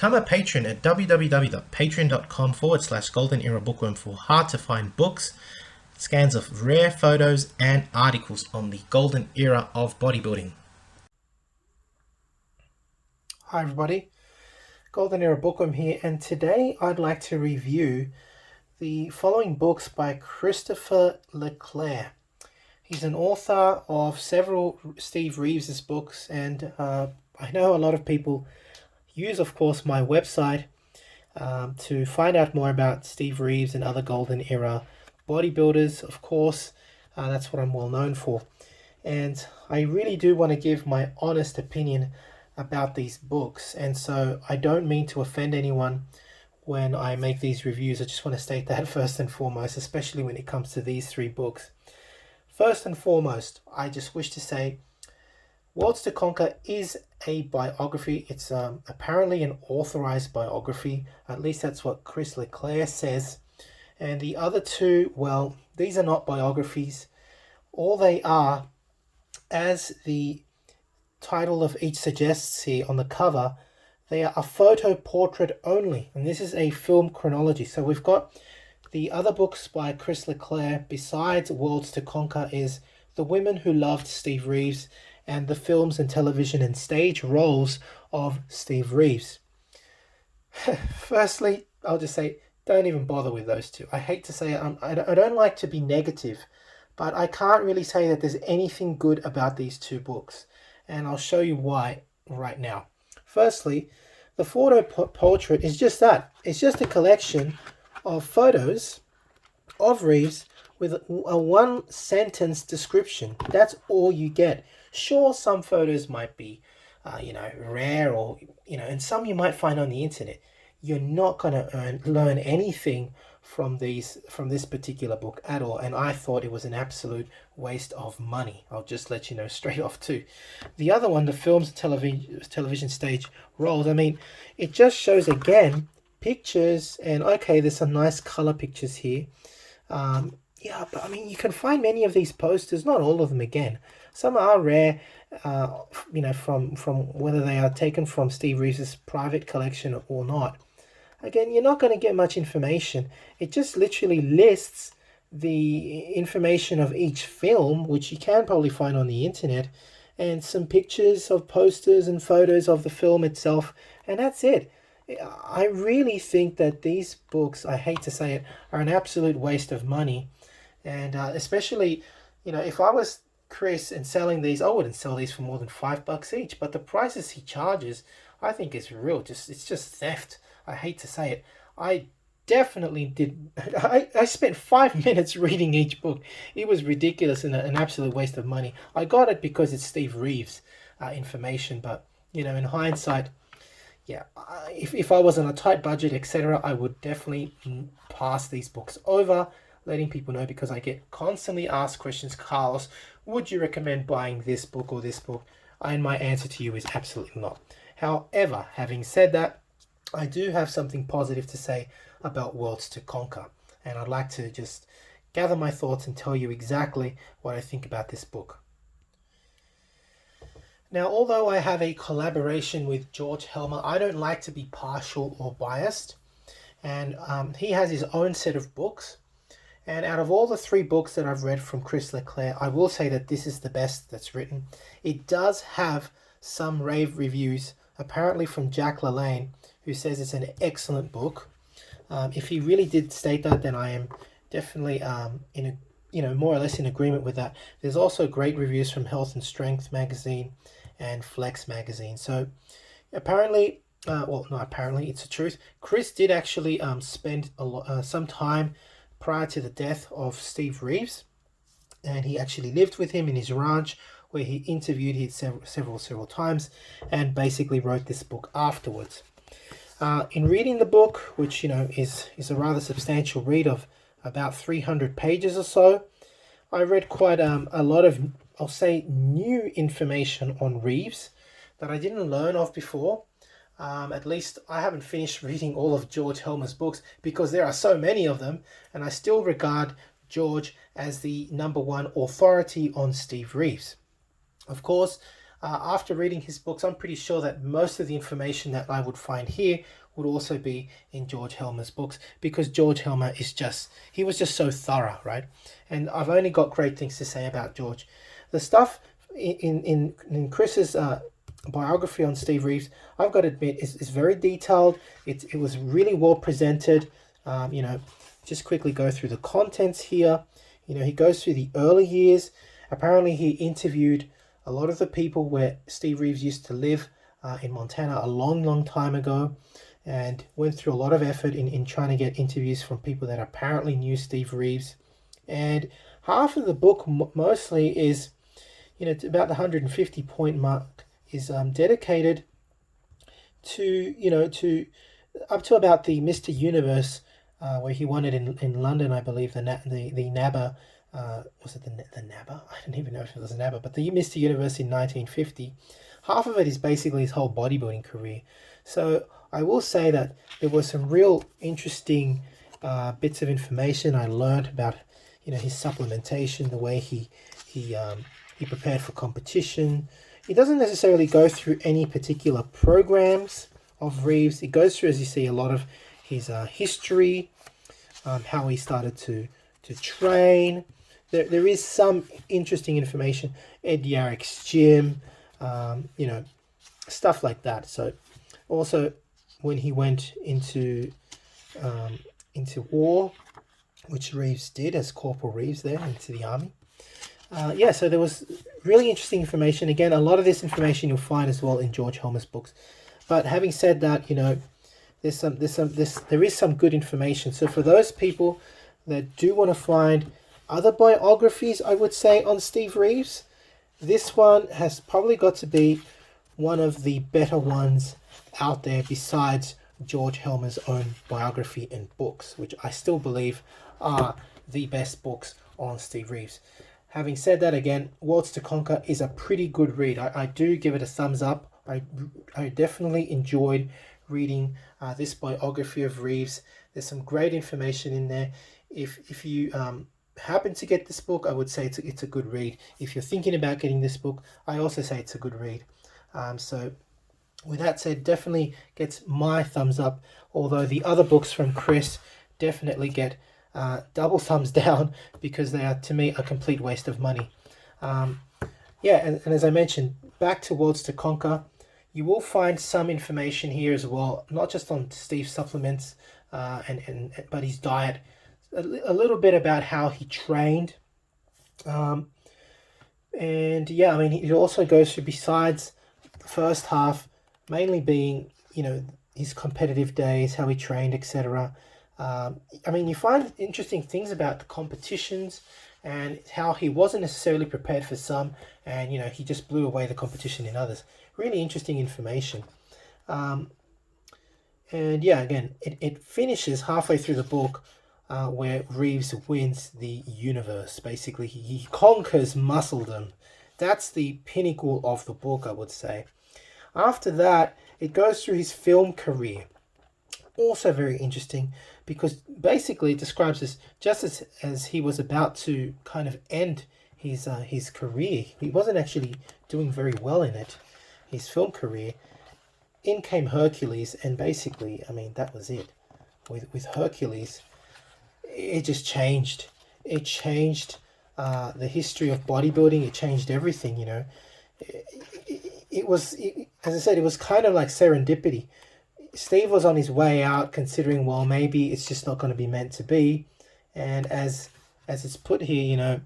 Become a patron at www.patreon.com/Golden Era Bookworm for hard to find books, scans of rare photos, and articles on the golden era of bodybuilding. Hi everybody, Golden Era Bookworm here, and today I'd like to review the following books by Christopher Leclaire. He's an author of several Steve Reeves' books, and I know a lot of people use, of course, my website to find out more about Steve Reeves and other Golden Era bodybuilders. Of course, that's what I'm well known for. And I really do want to give my honest opinion about these books, and so I don't mean to offend anyone when I make these reviews. I just want to state that first and foremost, especially when it comes to these three books. First and foremost, I just wish to say Worlds to Conquer is a biography. It's apparently an authorized biography. At least that's what Chris Leclaires says. And the other two, well, these are not biographies. All they are, as the title of each suggests here on the cover, they are a photo portrait only, and this is a film chronology. So we've got the other books by Chris Leclaire besides Worlds to Conquer is The Women Who Loved Steve Reeves and the films and television and stage roles of Steve Reeves. Firstly, I'll just say don't even bother with those two. I hate to say it, I don't like to be negative, but I can't really say that there's anything good about these two books, and I'll show you why right now. Firstly, the photo portrait is just that. It's just a collection of photos of Reeves with a one-sentence description. That's all you get. Sure, some photos might be, rare, or and some you might find on the internet. You're not going to learn anything from this particular book at all, and I thought it was an absolute waste of money. I'll just let you know straight off too. The other one, the films and television stage roles, I mean, it just shows again pictures, and okay, there's some nice color pictures here. Yeah, but I mean, you can find many of these posters, not all of them again. Some are rare, from whether they are taken from Steve Reeves' private collection or not. Again, you're not going to get much information. It just literally lists the information of each film, which you can probably find on the internet, and some pictures of posters and photos of the film itself, and that's it. I really think that these books, I hate to say it, are an absolute waste of money. And especially, if I was Chris and selling these, I wouldn't sell these for more than $5 each. But the prices he charges, I think is real. It's just theft. I hate to say it. I definitely did. I spent 5 minutes reading each book. It was ridiculous and an absolute waste of money. I got it because it's Steve Reeves information. But, in hindsight, yeah, if I was on a tight budget, etc., I would definitely pass these books over, letting people know, because I get constantly asked questions. Carlos, would you recommend buying this book or this book? And my answer to you is absolutely not. However, having said that, I do have something positive to say about Worlds to Conquer, and I'd like to just gather my thoughts and tell you exactly what I think about this book. Now, although I have a collaboration with George Helmer, I don't like to be partial or biased, and he has his own set of books. And out of all the three books that I've read from Chris Leclaire, I will say that this is the best that's written. It does have some rave reviews, apparently from Jack LaLanne, who says it's an excellent book. If he really did state that, then I am definitely more or less in agreement with that. There's also great reviews from Health and Strength magazine and Flex magazine. So apparently, it's the truth. Chris did actually spend some time prior to the death of Steve Reeves, and he actually lived with him in his ranch, where he interviewed him several times, and basically wrote this book afterwards. In reading the book, which is a rather substantial read of about 300 pages or so, I read quite a lot of, I'll say, new information on Reeves that I didn't learn of before. At least I haven't finished reading all of George Helmer's books because there are so many of them, and I still regard George as the #1 authority on Steve Reeves. Of course, After reading his books, I'm pretty sure that most of the information that I would find here would also be in George Helmer's books, because George Helmer he was just so thorough, right? And I've only got great things to say about George. The stuff in Chris's biography on Steve Reeves, I've got to admit, is very detailed. It was really well presented. Just quickly go through the contents here. He goes through the early years. Apparently, he interviewed a lot of the people where Steve Reeves used to live in Montana a long, long time ago, and went through a lot of effort in trying to get interviews from people that apparently knew Steve Reeves. And half of the book mostly is, about the 150 point mark, is dedicated to up to about the Mr. Universe, where he won it in London, I believe, the NABBA. Was it the NABBA? I don't even know if it was a NABBA, but the Mr. Universe in 1950. Half of it is basically his whole bodybuilding career. So I will say that there were some real interesting bits of information I learned about, his supplementation, the way he prepared for competition. He doesn't necessarily go through any particular programs of Reeves. It goes through, as you see, a lot of his history, how he started to train. There is some interesting information. Ed Yarrick's gym, stuff like that. So also when he went into war, which Reeves did as Corporal Reeves there, into the army. So there was really interesting information. Again, a lot of this information you'll find as well in George Helmer's books. But having said that, there is some good information. So for those people that do want to find other biographies, I would say, on Steve Reeves, this one has probably got to be one of the better ones out there besides George Helmer's own biography and books, which I still believe are the best books on Steve Reeves. Having said that, again, Worlds to Conquer is a pretty good read. I do give it a thumbs up. I definitely enjoyed reading this biography of Reeves. There's some great information in there. If you happen to get this book, I would say it's a good read. If you're thinking about getting this book, I also say it's a good read. So with that said, definitely gets my thumbs up, although the other books from Chris definitely get double thumbs down, because they are, to me, a complete waste of money. And as I mentioned, back to Worlds to Conquer, you will find some information here as well, not just on Steve's supplements, but his diet, a little bit about how he trained. It also goes through, besides the first half, mainly being, his competitive days, how he trained, etc. You find interesting things about the competitions and how he wasn't necessarily prepared for some, and he just blew away the competition in others. Really interesting information. It finishes halfway through the book where Reeves wins the universe. Basically, he conquers muscledom. That's the pinnacle of the book, I would say. After that, it goes through his film career. Also very interesting, because basically it describes this just as he was about to kind of end his career. He wasn't actually doing very well in it, his film career. In came Hercules, and basically, that was it. With Hercules, it just changed. It changed the history of bodybuilding. It changed everything, As I said, it was kind of like serendipity. Steve was on his way out, considering, well, maybe it's just not going to be meant to be. And as it's put here,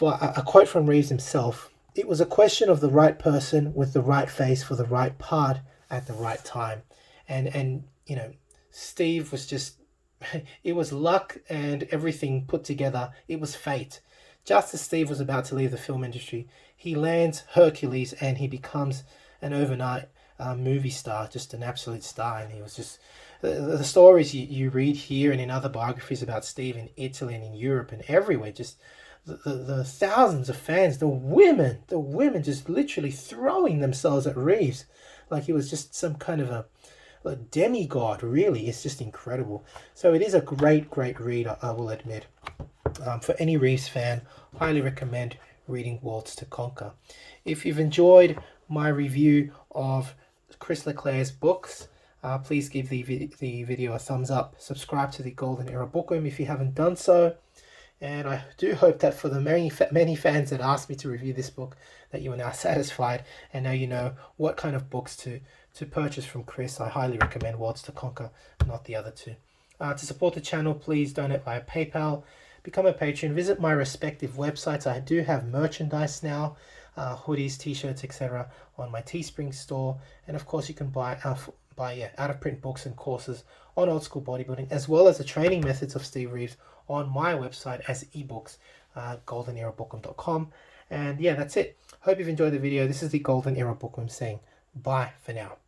a quote from Reeves himself: "It was a question of the right person with the right face for the right part at the right time." And Steve was just, it was luck and everything put together. It was fate. Just as Steve was about to leave the film industry, he lands Hercules and he becomes an overnight movie star, just an absolute star. And he was just, the stories you read here and in other biographies about Steve in Italy and in Europe and everywhere, just the thousands of fans, the women just literally throwing themselves at Reeves like he was just some kind of a demigod. Really, it's just incredible. So it is a great read, I will admit. For any Reeves fan, highly recommend reading Worlds to Conquer. If you've enjoyed my review of Chris Leclaire's books, please give the video a thumbs up. Subscribe to the Golden Era Bookworm if you haven't done so. And I do hope that for the many fans that asked me to review this book, that you are now satisfied and now you know what kind of books to purchase from Chris. I highly recommend Worlds to Conquer, not the other two. To support the channel, please donate via PayPal, become a patron, visit my respective websites. I do have merchandise now, hoodies, t-shirts, etc. on my Teespring store, and of course you can buy out-of-print books and courses on old school bodybuilding, as well as the training methods of Steve Reeves on my website as ebooks, goldenerabookworm.com. And yeah, that's it. Hope you've enjoyed the video. This is the Golden Era Bookworm saying bye for now.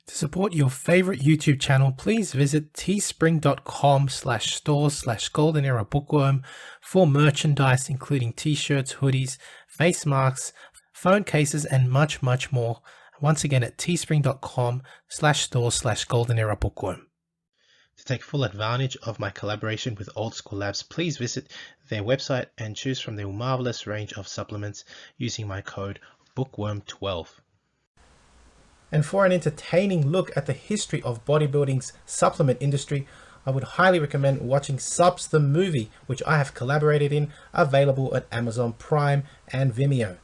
To support your favorite YouTube channel, please visit teespring.com/stores/Golden Era Bookworm for merchandise, including t-shirts, hoodies, face masks, phone cases, and much, much more. Once again at teespring.com/stores/Golden Era Bookworm. To take full advantage of my collaboration with Old School Labs, please visit their website and choose from their marvelous range of supplements using my code BOOKWORM12. And for an entertaining look at the history of bodybuilding's supplement industry, I would highly recommend watching Subs the Movie, which I have collaborated in, available at Amazon Prime and Vimeo.